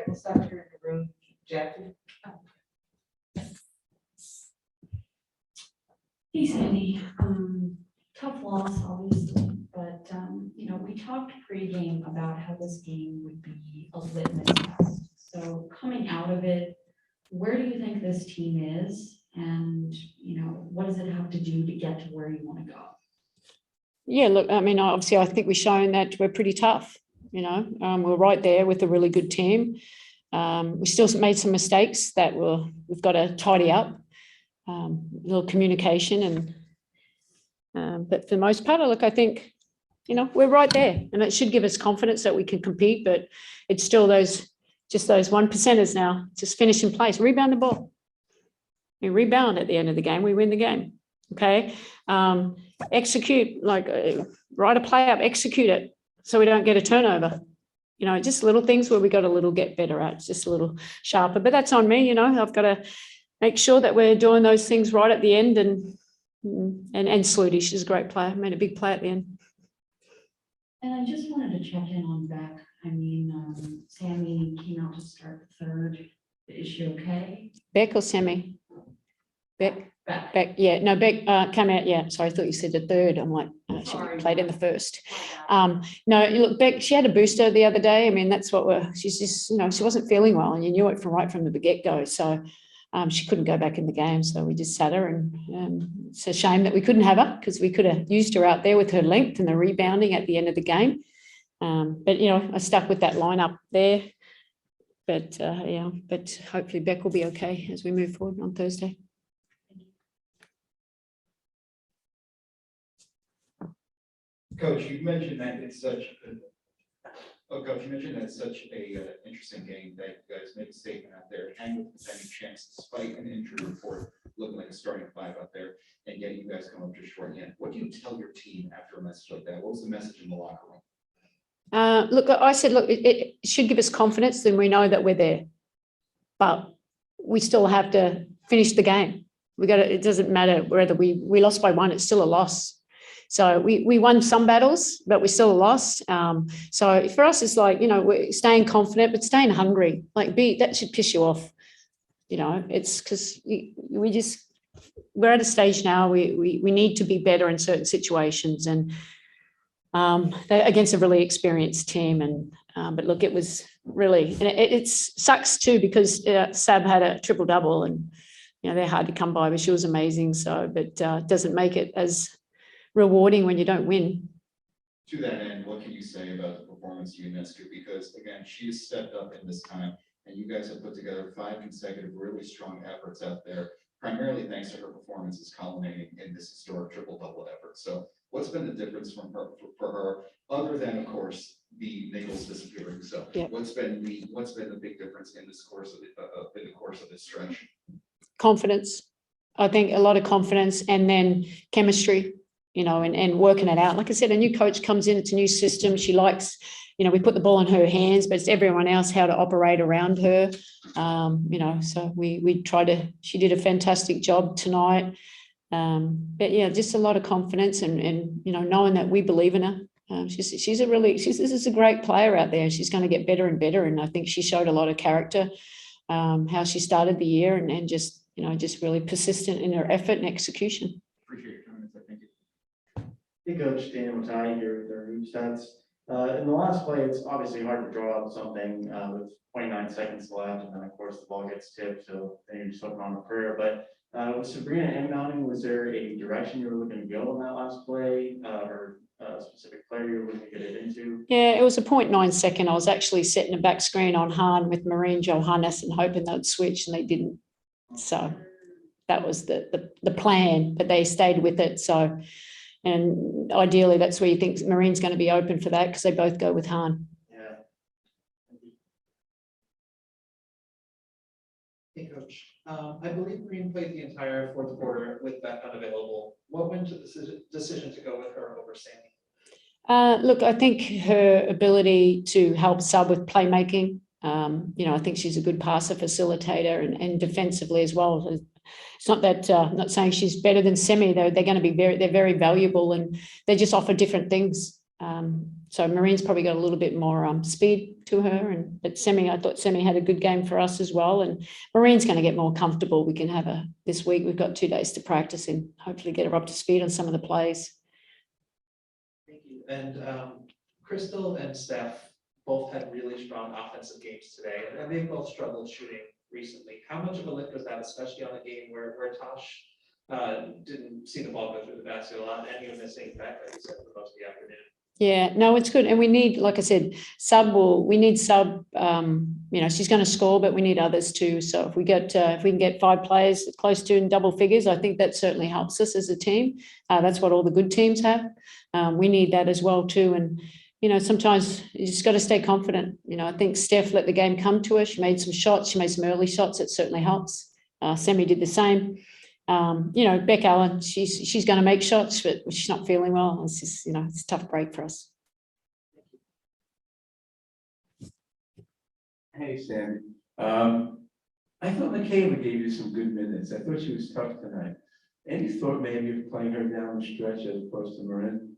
we'll start here in the room. Jackie. Hey, Sandy. Tough loss, obviously, but you know, we talked pre-game about how this game would be a litmus test. So coming out of it, where do you think this team is, and you know, what does it have to do to get to where you want to go? Yeah, look, I mean, obviously, I think we've shown that we're pretty tough. You know, we're right there with a really good team. We still made some mistakes that we've got to tidy up. Little communication but for the most part, look, I think, you know, we're right there, and it should give us confidence that we can compete. But it's still those 1%ers now. Just finish in place, rebound the ball. We rebound at the end of the game, we win the game. Okay, execute, like write a play up, execute it, so we don't get a turnover. You know, just little things where we got a little get better at, just a little sharper. But that's on me. You know, I've got to make sure that we're doing those things right at the end. And Sluty, she's a great player, made a big play at the end. And I just wanted to check in on Beck. I mean, Sammy came out to start third. Is she okay? Beck or Sammy? Beck. Beck. Yeah, no, Beck came out. Yeah, sorry, I thought you said the third. I'm like, she played in the first. No, look, Beck, she had a booster the other day. I mean, that's what she's just, you know, she wasn't feeling well, and you knew it right from the get-go. So she couldn't go back in the game. So we just sat her, and it's a shame that we couldn't have her, because we could have used her out there with her length and the rebounding at the end of the game. But, you know, I stuck with that lineup there. But, yeah, but hopefully Beck will be okay as we move forward on Thursday. Coach, you mentioned that it's such a interesting game that you guys made a statement out there, hang with the any chance despite an injury report looking like a starting five out there, and yet you guys come up just short again. What do you tell your team after a message like that? What was the message in the locker room? Look, I said, look, it should give us confidence, then we know that we're there, but we still have to finish the game. It doesn't matter whether we lost by one, it's still a loss. So we won some battles, but we still lost. So for us, it's like, you know, we're staying confident, but staying hungry. Like, that should piss you off. You know, it's because we're at a stage now. We need to be better in certain situations, and against a really experienced team. And but look, it was really, and it sucks too, because Sab had a triple double, and you know they're hard to come by, but she was amazing. So, but it doesn't make it as rewarding when you don't win. To that end, what can you say about the performance of Ionescu? Because again, she has stepped up in this time, and you guys have put together 5 consecutive really strong efforts out there, primarily thanks to her performances culminating in this historic triple-double effort. So what's been the difference for her, other than, of course, the Nichols disappearing? So yeah. What's been the big difference in this course of this stretch? Confidence. I think a lot of confidence, and then chemistry. You know, and working it out. Like I said, a new coach comes in, it's a new system. She likes, you know, we put the ball in her hands, but it's everyone else how to operate around her. You know, so she did a fantastic job tonight. But yeah, just a lot of confidence and you know, knowing that we believe in her. This is a great player out there. She's going to get better and better. And I think she showed a lot of character, how she started the year, and just, you know, just really persistent in her effort and execution. Appreciate your comments. Thank you. Hey, Coach Daniel Matai here with our Hoop Stats. In the last play, it's obviously hard to draw up something with 29 seconds left, and then of course the ball gets tipped, so then you're just hoping on a prayer. But with Sabrina inbounding, was there a direction you were looking to go in that last play, or a specific player you were looking to get it into? Yeah, it was a 0.9 second. I was actually setting a back screen on Hahn with Marine Johannes and hoping they'd switch, and they didn't. So that was the plan, but they stayed with it. So. And ideally, that's where you think Marine's going to be open for that, because they both go with Hahn. Yeah. Hey, Coach. I believe Marine played the entire fourth quarter with Beck unavailable. What went to the decision to go with her over Sandy? Look, I think her ability to help sub with playmaking. You know, I think she's a good passer, facilitator, and defensively as well. It's not that I'm not saying she's better than Semi, though. They're going to be they're very valuable, and they just offer different things. So Marine's probably got a little bit more speed to her, but I thought Semi had a good game for us as well. And Marine's going to get more comfortable. We can have her this week. We've got 2 days to practice and hopefully get her up to speed on some of the plays. Thank you. And Crystal and Steph both had really strong offensive games today, and they've both struggled shooting recently. How much of a lift was that, especially on a game where Tosh didn't see the ball go through the basket a lot, and you were missing back, like you said, for most of the afternoon? Yeah, no, it's good. And we need, like I said, we need sub, she's going to score, but we need others too. So if we can get 5 players close to in double figures, I think that certainly helps us as a team. That's what all the good teams have. We need that as well too. And, sometimes you just got to stay confident. I think Steph let the game come to her. She made some shots. She made some early shots. It certainly helps. Semi did the same. Beck Allen, she's going to make shots, but she's not feeling well. It's just, it's a tough break for us. Hey, Sandy. I thought McCabe gave you some good minutes. I thought she was tough tonight. Any thought maybe of playing her down the stretch as opposed to Marin?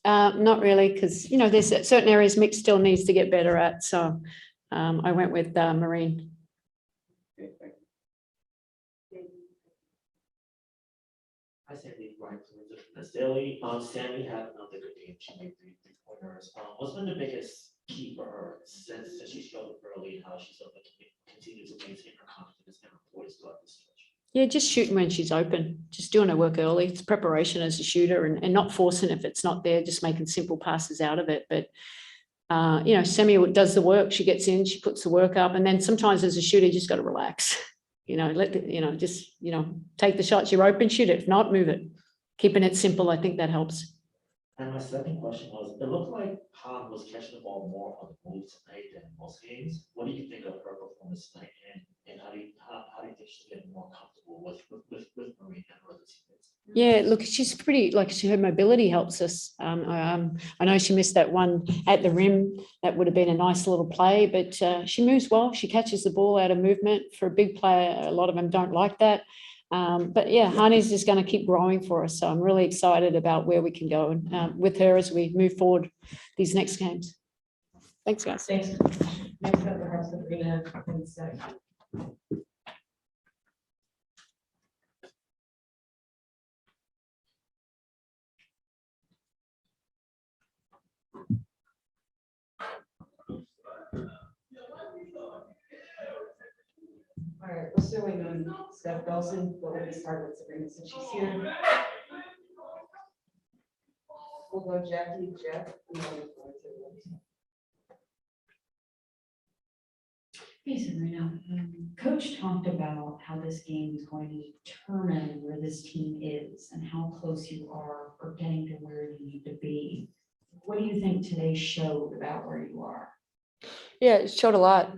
Not really, because, there's certain areas Mick still needs to get better at. So I went with Marine. Okay, thank you. Hi, Sandy. Ryan from the Daily. Sandy had another good game. She made 3 pointers. What's been the biggest key for her since she struggled early, and how she's able to continue to maintain her confidence and her poise throughout this stretch? Yeah, just shooting when she's open, just doing her work early. It's preparation as a shooter and not forcing if it's not there, just making simple passes out of it. But, Semi does the work. She gets in, she puts the work up. And then sometimes as a shooter, you just got to relax. Take the shots. You're open, shoot it. If not, move it. Keeping it simple, I think that helps. And my second question was, it looked like Han was catching the ball more on the move tonight than most games. What do you think of her performance tonight, and how do you think she's getting more comfortable with Marine and her other teammates? Yeah, look, she's pretty, her mobility helps us. I know she missed that one at the rim. That would have been a nice little play, but she moves well. She catches the ball out of movement. For a big player, a lot of them don't like that. But yeah, Hani's just going to keep growing for us. So I'm really excited about where we can go with her as we move forward these next games. Thanks, guys. Thanks. Next up, we have Sabrina Ionescu. All right, we're still waiting on Steph Dolson, but we're gonna start with Sabrina since she's here. We'll go Jackie, Jeff. And then we'll go to Hey Sabrina, Coach talked about how this game is going to determine where this team is and how close you are for getting to where you need to be. What do you think today showed about where you are? Yeah, it showed a lot.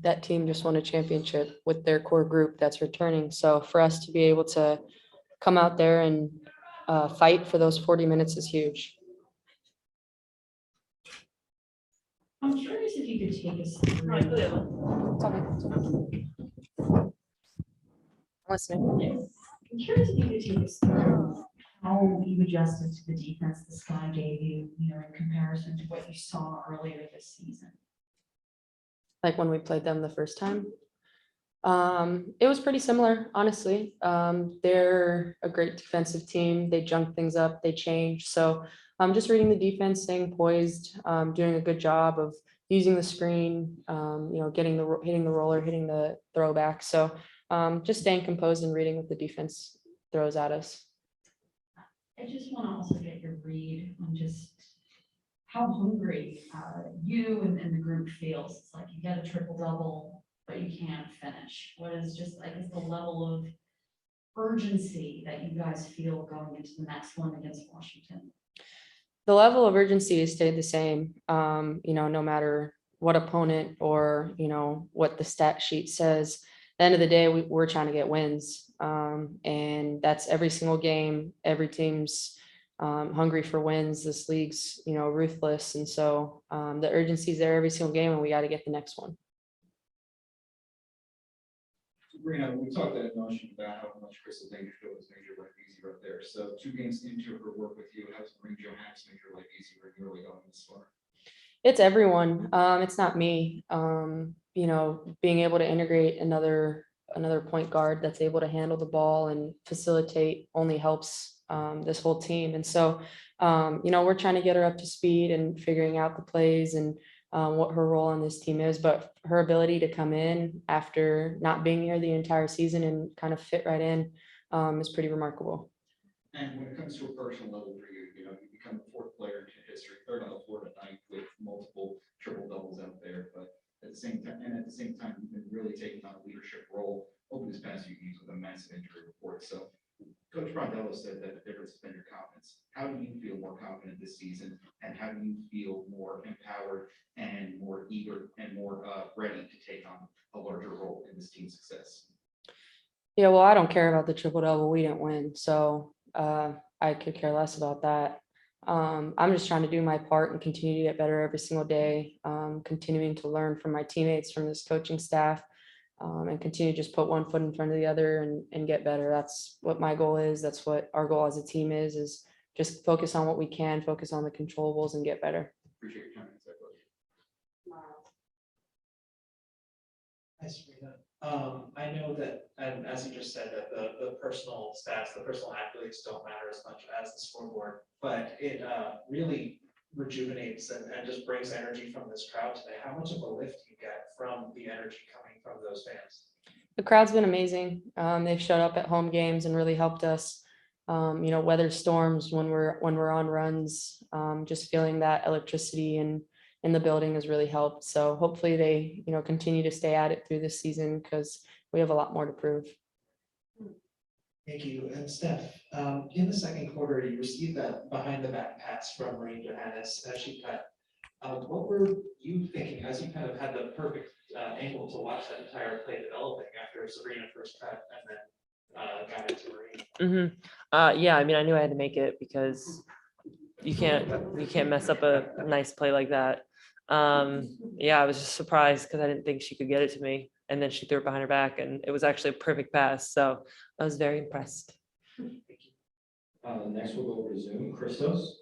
That team just won a championship with their core group that's returning. So for us to be able to come out there and fight for those 40 minutes is huge. I'm curious if you could take us through. Listening. I'm curious if you could take us through how you adjusted to the defense the Sky gave you, in comparison to what you saw earlier this season. Like when we played them the first time. It was pretty similar, honestly. They're a great defensive team. They junk things up, they change. So I'm just reading the defense, staying poised, doing a good job of using the screen, hitting the roller, hitting the throwback. So just staying composed and reading what the defense throws at us. I just want to also get your read on just how hungry you and the group feels. It's like you get a triple double, but you can't finish. What is just, I guess, the level of urgency that you guys feel going into the next one against Washington? The level of urgency has stayed the same, no matter what opponent or, what the stat sheet says. At the end of the day, we're trying to get wins. And that's every single game. Every team's hungry for wins. This league's, ruthless. And so the urgency is there every single game, and we got to get the next one. Sabrina, we talked at Notion about how much Crystal Dangerfield has made your life easier you up there. So 2 games into her work with you, how's Marie Johannes make your life easier and really going this far? It's everyone. It's not me. Being able to integrate another point guard that's able to handle the ball and facilitate only helps this whole team. And so, we're trying to get her up to speed and figuring out the plays and what her role on this team is. But her ability to come in after not being here the entire season and kind of fit right in is pretty remarkable. And when it comes to a personal level for you, you become the 4th player in history, 3rd on the floor tonight with multiple triple doubles out there. But at the same time, you've been really taking on a leadership role over this past few games with a massive injury report. So Coach Brondello said that the difference has been your confidence. How do you feel more confident this season? And how do you feel more empowered and more eager and more ready to take on a larger role in this team's success? Yeah, well, I don't care about the triple double. We didn't win. So I could care less about that. I'm just trying to do my part and continue to get better every single day, continuing to learn from my teammates, from this coaching staff, and continue to just put one foot in front of the other and get better. That's what my goal is. That's what our goal as a team is just focus on what we can, focus on the controllables and get better. Appreciate your time. Hi, Sabrina. I know that, and as you just said, that the personal stats, the personal accolades don't matter as much as the scoreboard, but it really rejuvenates and just brings energy from this crowd today. How much of a lift do you get from the energy coming from those fans? The crowd's been amazing. They've showed up at home games and really helped us, weather storms when we're on runs, just feeling that electricity in the building has really helped. So hopefully they, continue to stay at it through this season because we have a lot more to prove. Thank you. And Steph, in the second quarter, you received that behind the back pass from Marie Johannes as she cut. What were you thinking as you kind of had the perfect angle to watch that entire play developing after Sabrina first cut and then got into Marie? Yeah, I mean, I knew I had to make it because you can't mess up a nice play like that. Yeah, I was just surprised because I didn't think she could get it to me. And then she threw it behind her back and it was actually a perfect pass. So I was very impressed. Next we'll go over to Zoom. Christos.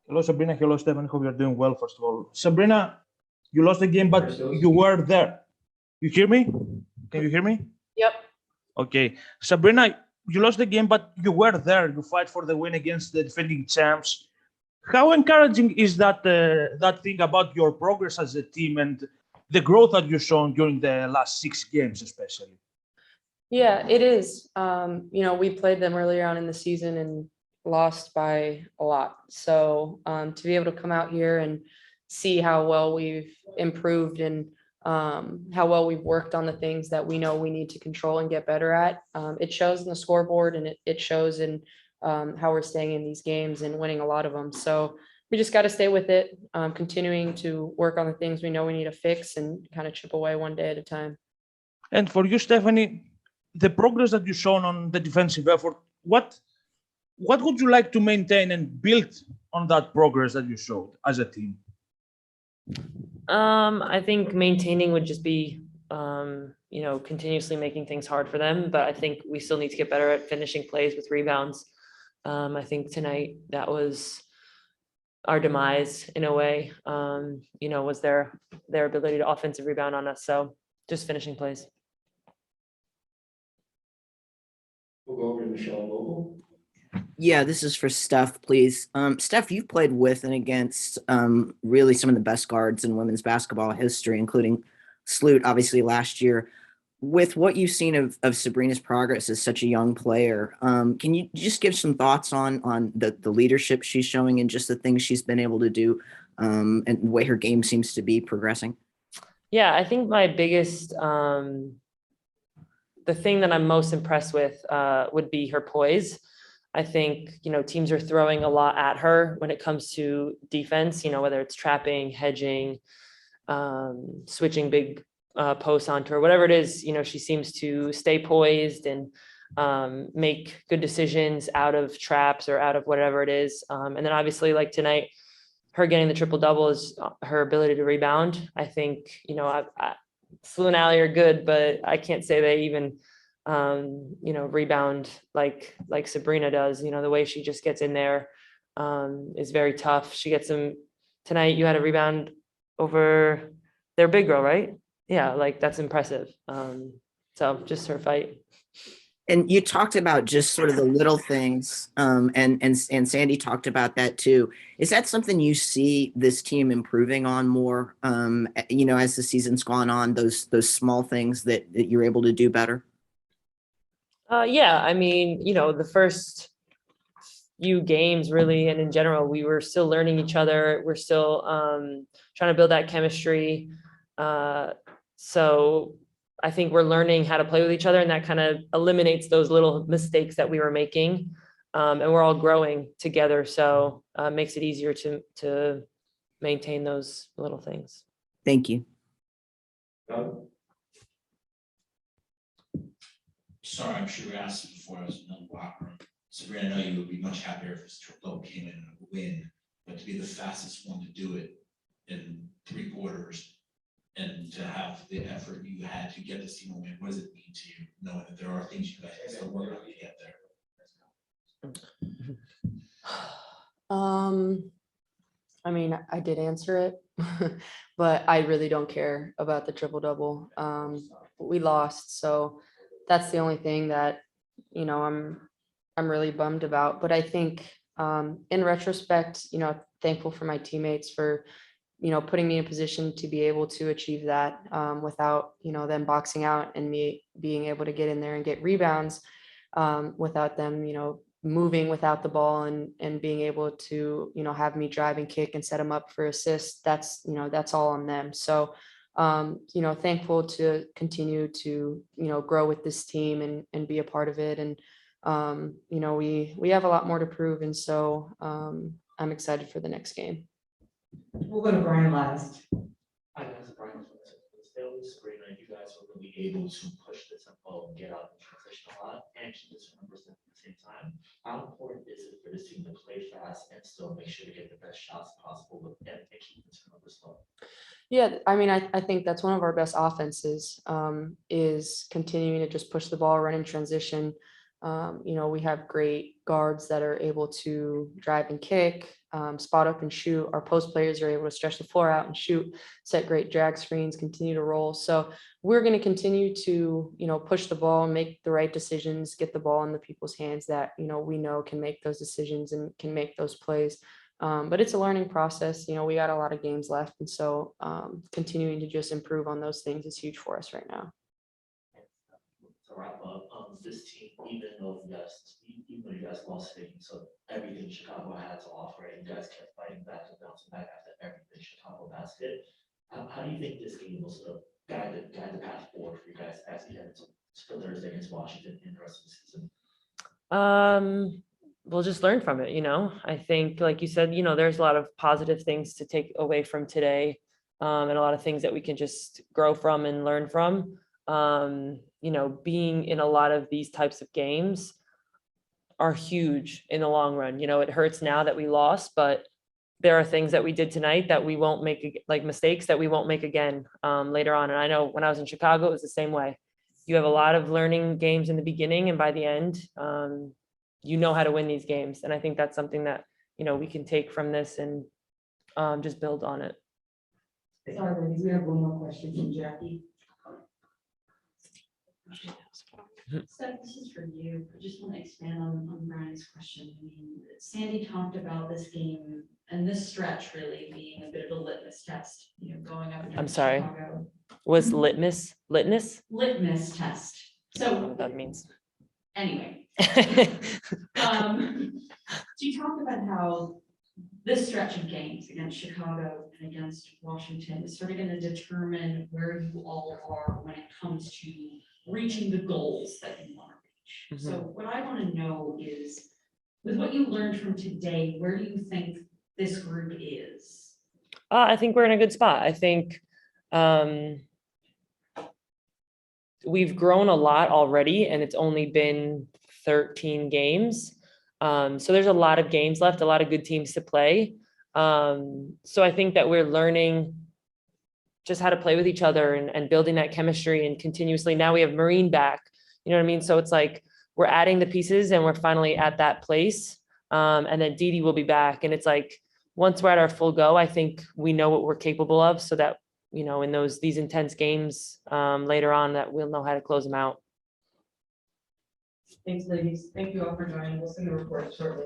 Hello, Sabrina. Hello, Stefan. Hope you're doing well, first of all. Sabrina, you lost the game, but you were there. You hear me? Can you hear me? Yep. Okay. Sabrina, you lost the game, but you were there. You fight for the win against the defending champs. How encouraging is that thing about your progress as a team and the growth that you've shown during the last 6 games, especially? Yeah, it is. We played them earlier on in the season and lost by a lot. So to be able to come out here and see how well we've improved and how well we've worked on the things that we know we need to control and get better at. It shows in the scoreboard and it shows in how we're staying in these games and winning a lot of them. So we just got to stay with it, continuing to work on the things we know we need to fix and kind of chip away one day at a time. And for you, Stefanie, the progress that you've shown on the defensive effort, what would you like to maintain and build on that progress that you showed as a team? I think maintaining would just be, continuously making things hard for them. But I think we still need to get better at finishing plays with rebounds. I think tonight that was our demise in a way, was their ability to offensive rebound on us. So just finishing plays. We'll go over to Michelle Vogel. Yeah, this is for Steph, please. Steph, you've played with and against really some of the best guards in women's basketball history, including Sloot, obviously, last year. With what you've seen of Sabrina's progress as such a young player, can you just give some thoughts on the leadership she's showing and just the things she's been able to do and the way her game seems to be progressing? Yeah, I think my biggest, the thing that I'm most impressed with would be her poise. I think, teams are throwing a lot at her when it comes to defense, whether it's trapping, hedging, switching big posts onto her, whatever it is, she seems to stay poised and make good decisions out of traps or out of whatever it is. And then obviously like tonight, her getting the triple double is her ability to rebound. I think, Slu and Allie are good, but I can't say they even rebound like Sabrina does. The way she just gets in there is very tough. She gets some tonight. You had a rebound over their big girl, right? Yeah, like that's impressive. So just her fight. And you talked about just sort of the little things, and Sandy talked about that too. Is that something you see this team improving on more, as the season's gone on, those small things that you're able to do better? Yeah, I mean, the first few games really, and in general, we were still learning each other. We're still trying to build that chemistry. So I think we're learning how to play with each other, and that kind of eliminates those little mistakes that we were making. And we're all growing together. So it makes it easier to maintain those little things. Thank you. Sorry, I'm sure you asked before I was in the locker room. Sabrina, I know you would be much happier if this triple came in and a win, but to be the fastest one to do it in 3 quarters and to have the effort you had to get this team a win, what does it mean to you, knowing that there are things you guys can still work on to get there? I mean, I did answer it, but I really don't care about the triple double. We lost, so that's the only thing that, I'm really bummed about. But I think in retrospect, thankful for my teammates for, putting me in a position to be able to achieve that without, them boxing out and me being able to get in there and get rebounds without them, moving without the ball and being able to, have me drive and kick and set them up for assists. That's all on them. So, thankful to continue to, grow with this team and be a part of it. And, we have a lot more to prove. And so I'm excited for the next game. We'll go to Brian last. Hi guys, Brian from the Staley Sabrina. You guys were really able to push the tempo and get out and transition a lot and keep the numbers at the same time. How important is it for this team to play fast and still make sure to get the best shots possible and keep the numbers low? Yeah, I mean, I think that's one of our best offenses, is continuing to just push the ball, run in transition. We have great guards that are able to drive and kick, spot up and shoot. Our post players are able to stretch the floor out and shoot, set great drag screens, continue to roll. So we're going to continue to, push the ball, make the right decisions, get the ball in the people's hands that, we know can make those decisions and can make those plays. But it's a learning process. We got a lot of games left. And so continuing to just improve on those things is huge for us right now. To wrap up, this team, even though you guys lost today, so everything Chicago had to offer, and you guys kept fighting back and bouncing back after everything Chicago basket. How do you think this game will sort of guide the path forward for you guys as you head to Thursday against Washington in the rest of the season? We'll just learn from it. I think, like you said, there's a lot of positive things to take away from today, and a lot of things that we can just grow from and learn from. Being in a lot of these types of games are huge in the long run. It hurts now that we lost, but there are things that we did tonight that we won't make, like mistakes that we won't make again later on. And I know when I was in Chicago, it was the same way. You have a lot of learning games in the beginning, and by the end, you know how to win these games. And I think that's something that, we can take from this and just build on it. Sorry, ladies, we have one more question from Jackie. Steph, this is for you. I just want to expand on Brian's question. I mean, Sandy talked about this game and this stretch really being a bit of a litmus test, going up against I'm sorry. Chicago. Was litmus? Litmus test. I don't know So what that means. anyway, so you talked about how this stretch of games against Chicago and against Washington is sort of going to determine where you all are when it comes to reaching the goals that you want to reach. So what I want to know is, with what you learned from today, where do you think this group is? I think we're in a good spot. I think we've grown a lot already, and it's only been 13 games. So there's a lot of games left, a lot of good teams to play. So I think that we're learning just how to play with each other and building that chemistry, and continuously now we have Marine back. You know what I mean? So it's like, we're adding the pieces and we're finally at that place. And then Dee Dee will be back. And it's like, once we're at our full go, I think we know what we're capable of so that, you know, in these intense games later on, that we'll know how to close them out. Thanks, ladies. Thank you all for joining. We'll send the report shortly.